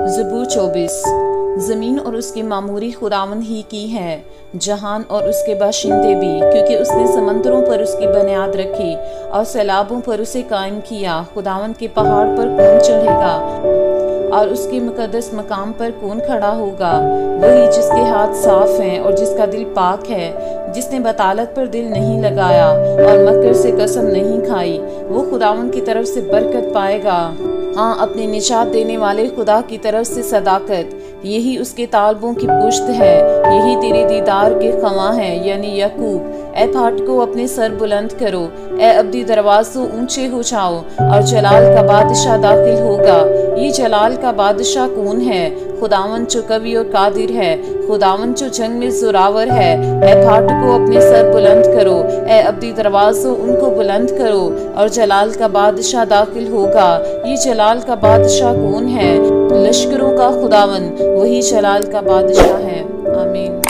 ज़बूर 24। ज़मीन और उसकी मामूरी खुदावन ही की है, जहान और उसके बाशिंदे भी, क्योंकि उसने समंदरों पर उसकी बुनियाद रखी और सैलाबों पर उसे कायम किया। खुदावन के पहाड़ पर कौन चढ़ेगा और उसके मुकद्दस मकाम पर कौन खड़ा होगा? वही जिसके हाथ साफ हैं और जिसका दिल पाक है, जिसने बतालत पर दिल नहीं लगाया और मकर से कसम नहीं खाई, वो खुदावन की तरफ से बरकत पाएगा। हाँ, अपने निजात देने वाले खुदा की तरफ से सदाकत, यही उसके तालबों की पुश्त है, यही तेरे दीदार के खवा है, यानी यकूब। ए फाटकों अपने सर बुलंद करो, ए अब्दी दरवाज़ों ऊंचे हो जाओ, और जलाल का बादशाह दाखिल होगा। ये जलाल का बादशाह कौन है? खुदावन जो कवि और कादिर है, खुदावन जो जंग में जोरावर है। ए फाटकों अपने सर बुलंद करो, ए अब्दी दरवाज़ों उनको बुलंद करो, और जलाल का बादशाह दाखिल होगा। ये जलाल का बादशाह कौन है? लश्करों का खुदावन, वही जलाल का बादशाह है। आमीन।